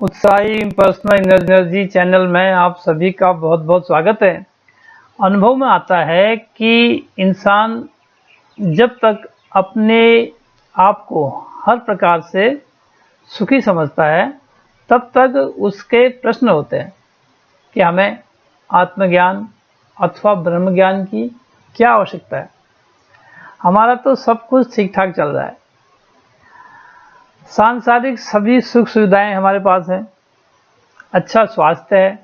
उत्साही personal energy channel में आप सभी का बहुत बहुत स्वागत है। अनुभव में आता है कि इंसान जब तक अपने आप को हर प्रकार से सुखी समझता है तब तक उसके प्रश्न होते हैं कि हमें आत्मज्ञान अथवा ब्रह्म ज्ञान की क्या आवश्यकता है। हमारा तो सब कुछ ठीक ठाक चल रहा है, सांसारिक सभी सुख सुविधाएं हमारे पास हैं, अच्छा स्वास्थ्य है,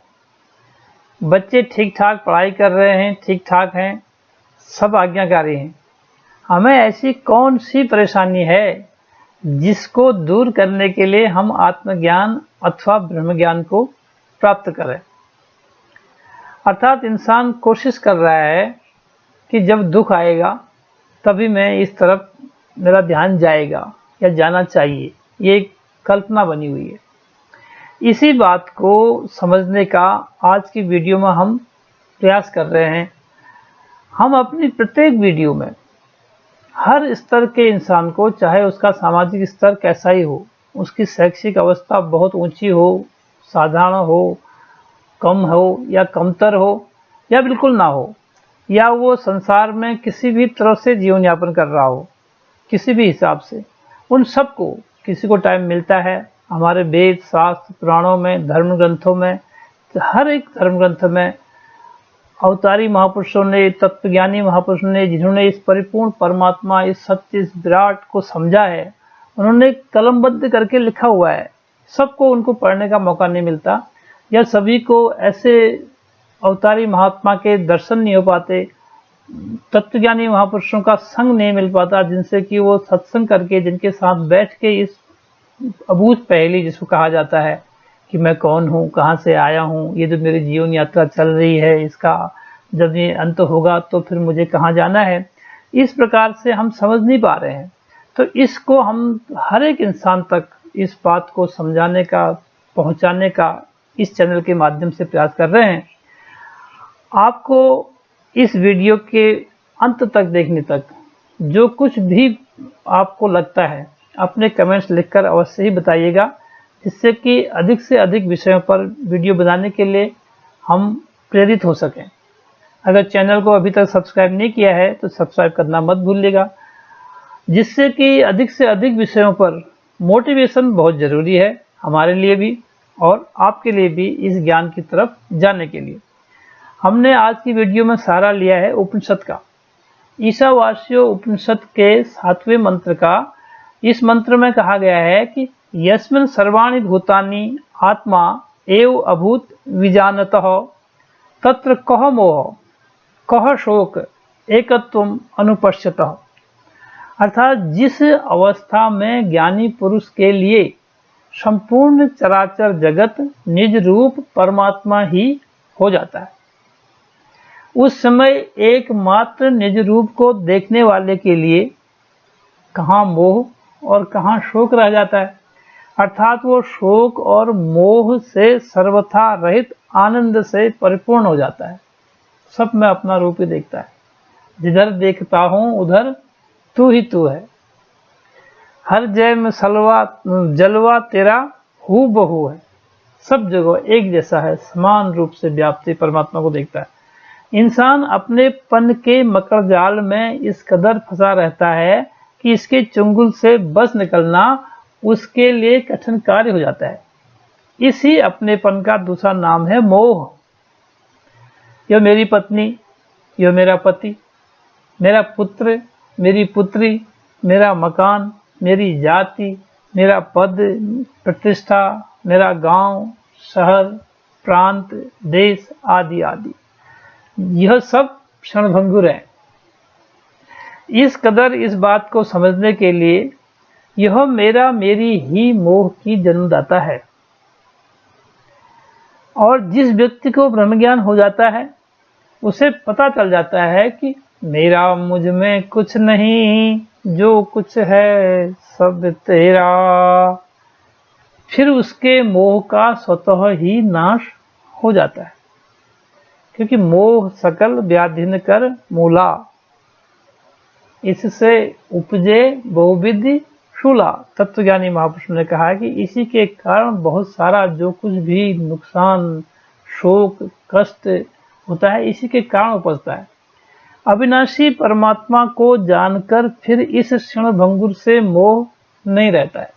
बच्चे ठीक ठाक पढ़ाई कर रहे हैं, ठीक ठाक हैं, सब आज्ञाकारी हैं। हमें ऐसी कौन सी परेशानी है जिसको दूर करने के लिए हम आत्मज्ञान अथवा ब्रह्म ज्ञान को प्राप्त करें। अर्थात इंसान कोशिश कर रहा है कि जब दुख आएगा तभी मैं इस तरफ मेरा ध्यान जाएगा या जाना चाहिए, ये एक कल्पना बनी हुई है। इसी बात को समझने का आज की वीडियो में हम प्रयास कर रहे हैं। हम अपनी प्रत्येक वीडियो में हर स्तर के इंसान को, चाहे उसका सामाजिक स्तर कैसा ही हो, उसकी शैक्षिक अवस्था बहुत ऊंची हो, साधारण हो, कम हो या कमतर हो या बिल्कुल ना हो, या वो संसार में किसी भी तरह से जीवन यापन कर रहा हो, किसी भी हिसाब से, उन सबको, किसी को टाइम मिलता है, हमारे वेद शास्त्र पुराणों में, धर्म ग्रंथों में, हर एक धर्म ग्रंथ में अवतारी महापुरुषों ने, तत्वज्ञानी महापुरुषों ने, जिन्होंने इस परिपूर्ण परमात्मा, इस सत्य, इस विराट को समझा है, उन्होंने कलमबद्ध करके लिखा हुआ है। सबको उनको पढ़ने का मौका नहीं मिलता, या सभी को ऐसे अवतारी महात्मा के दर्शन नहीं हो पाते, तत्वज्ञानी महापुरुषों का संग नहीं मिल पाता, जिनसे कि वो सत्संग करके, जिनके साथ बैठ के इस अबूझ पहेली जिसको कहा जाता है कि मैं कौन हूँ, कहाँ से आया हूँ, ये जो मेरी जीवन यात्रा चल रही है, इसका जब ये अंत होगा तो फिर मुझे कहाँ जाना है, इस प्रकार से हम समझ नहीं पा रहे हैं। तो इसको हम हर एक इंसान तक इस बात को समझाने का, पहुँचाने का इस चैनल के माध्यम से प्रयास कर रहे हैं। आपको इस वीडियो के अंत तक देखने तक जो कुछ भी आपको लगता है अपने कमेंट्स लिखकर अवश्य ही बताइएगा, जिससे कि अधिक से अधिक विषयों पर वीडियो बनाने के लिए हम प्रेरित हो सकें। अगर चैनल को अभी तक सब्सक्राइब नहीं किया है तो सब्सक्राइब करना मत भूलिएगा, जिससे कि अधिक से अधिक विषयों पर मोटिवेशन बहुत ज़रूरी है हमारे लिए भी और आपके लिए भी, इस ज्ञान की तरफ जाने के लिए। हमने आज की वीडियो में सहारा लिया है उपनिषद का, ईशावास्यो उपनिषद के 7वें मंत्र का। इस मंत्र में कहा गया है कि यस्मिन् सर्वाणि भूतानि आत्मा एव अभूत विजानतः तत्र कह मोह कह शोक एकत्वम अनुपश्यतः। अर्थात जिस अवस्था में ज्ञानी पुरुष के लिए संपूर्ण चराचर जगत निज रूप परमात्मा ही हो जाता है, उस समय एकमात्र निज रूप को देखने वाले के लिए कहाँ मोह और कहाँ शोक रह जाता है। अर्थात वो शोक और मोह से सर्वथा रहित आनंद से परिपूर्ण हो जाता है। सब में अपना रूप ही देखता है, जिधर देखता हूँ उधर तू ही तू है, हर जय में सलवा जलवा तेरा हू बहू है। सब जगह एक जैसा है, समान रूप से व्याप्ति परमात्मा को देखता है। इंसान अपने पन के मकर जाल में इस कदर फंसा रहता है कि इसके चुंगल से बस निकलना उसके लिए कठिन कार्य हो जाता है। इसी अपनेपन का दूसरा नाम है मोह। यह मेरी पत्नी, यह मेरा पति, मेरा पुत्र, मेरी पुत्री, मेरा मकान, मेरी जाति, मेरा पद प्रतिष्ठा, मेरा गांव, शहर, प्रांत, देश आदि आदि, यह सब क्षणभंगुर है। इस कदर इस बात को समझने के लिए यह मेरा मेरी ही मोह की जन्मदाता है। और जिस व्यक्ति को ब्रह्म ज्ञान हो जाता है उसे पता चल जाता है कि मेरा मुझ में कुछ नहीं, जो कुछ है सब तेरा। फिर उसके मोह का स्वतः ही नाश हो जाता है, क्योंकि मोह सकल व्याधिन कर मूला, इससे उपजे बहुविधि शूला तत्वज्ञानी महापुरुष ने कहा कि इसी के कारण बहुत सारा जो कुछ भी नुकसान, शोक, कष्ट होता है, इसी के कारण उपजता है। अविनाशी परमात्मा को जानकर फिर इस क्षण भंगुर से मोह नहीं रहता है।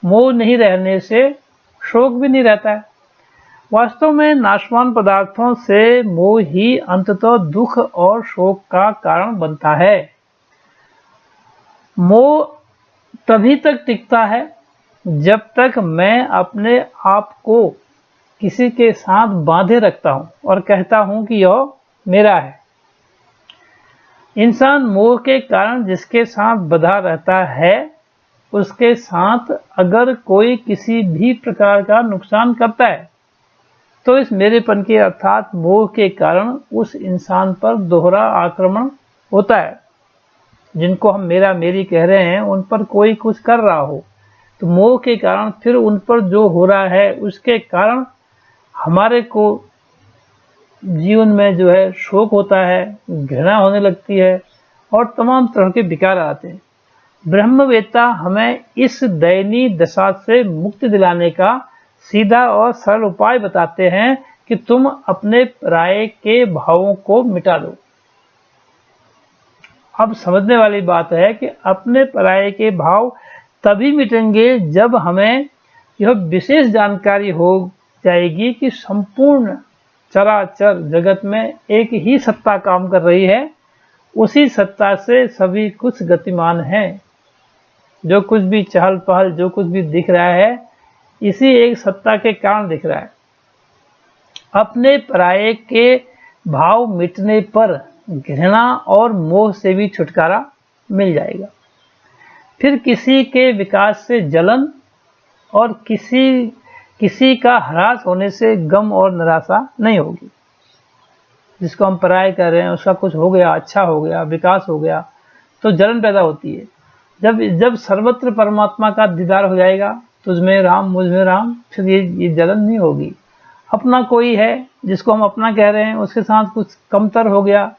मोह नहीं रहने से शोक भी नहीं रहता है। वास्तव में नाशवान पदार्थों से मोह ही अंततः दुख और शोक का कारण बनता है। मोह तभी तक टिकता है जब तक मैं अपने आप को किसी के साथ बांधे रखता हूं और कहता हूं कि यह मेरा है। इंसान मोह के कारण जिसके साथ बंधा रहता है, उसके साथ अगर कोई किसी भी प्रकार का नुकसान करता है तो इस मेरेपन के अर्थात मोह के कारण उस इंसान पर दोहरा आक्रमण होता है। जिनको हम मेरा मेरी कह रहे हैं, उन पर कोई कुछ कर रहा हो तो मोह के कारण फिर उन पर जो हो रहा है उसके कारण हमारे को जीवन में जो है शोक होता है, घृणा होने लगती है और तमाम तरह के विकार आते हैं। ब्रह्मवेत्ता हमें इस दयनीय दशा से मुक्ति दिलाने का सीधा और सरल उपाय बताते हैं कि तुम अपने पराये के भावों को मिटा दो। अब समझने वाली बात है कि अपने पराये के भाव तभी मिटेंगे जब हमें यह विशेष जानकारी हो जाएगी कि संपूर्ण चराचर जगत में एक ही सत्ता काम कर रही है। उसी सत्ता से सभी कुछ गतिमान है। जो कुछ भी चहल पहल, जो कुछ भी दिख रहा है, इसी एक सत्ता के कारण दिख रहा है। अपने पराये के भाव मिटने पर घृणा और मोह से भी छुटकारा मिल जाएगा। फिर किसी के विकास से जलन और किसी का ह्रास होने से गम और निराशा नहीं होगी। जिसको हम पराये कर रहे हैं, उसका कुछ हो गया, अच्छा हो गया, विकास हो गया, तो जलन पैदा होती है। जब सर्वत्र परमात्मा का दीदार हो जाएगा, तुझ में राम मुझ में राम, फिर ये जलन नहीं होगी। अपना कोई है जिसको हम अपना कह रहे हैं, उसके साथ कुछ कमतर हो गया,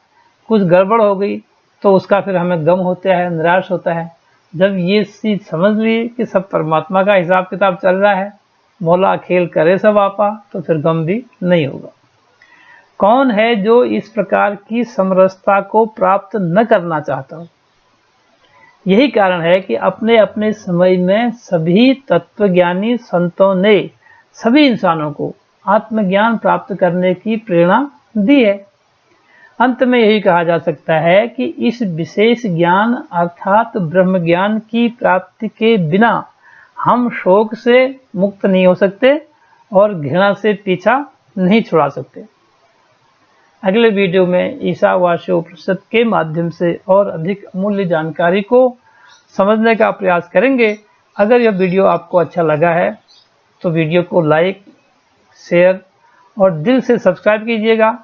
कुछ गड़बड़ हो गई, तो उसका फिर हमें गम होता है, निराश होता है। जब ये चीज समझ ली कि सब परमात्मा का हिसाब किताब चल रहा है, मौला खेल करे सब आपा, तो फिर गम भी नहीं होगा। कौन है जो इस प्रकार की समरसता को प्राप्त न करना चाहता हो? यही कारण है कि अपने अपने समय में सभी तत्वज्ञानी संतों ने सभी इंसानों को आत्मज्ञान प्राप्त करने की प्रेरणा दी है। अंत में यही कहा जा सकता है कि इस विशेष ज्ञान अर्थात ब्रह्म ज्ञान की प्राप्ति के बिना हम शोक से मुक्त नहीं हो सकते और घृणा से पीछा नहीं छुड़ा सकते। अगले वीडियो में ईशावास्य उपनिषद के माध्यम से और अधिक अमूल्य जानकारी को समझने का प्रयास करेंगे। अगर यह वीडियो आपको अच्छा लगा है तो वीडियो को लाइक, शेयर और दिल से सब्सक्राइब कीजिएगा।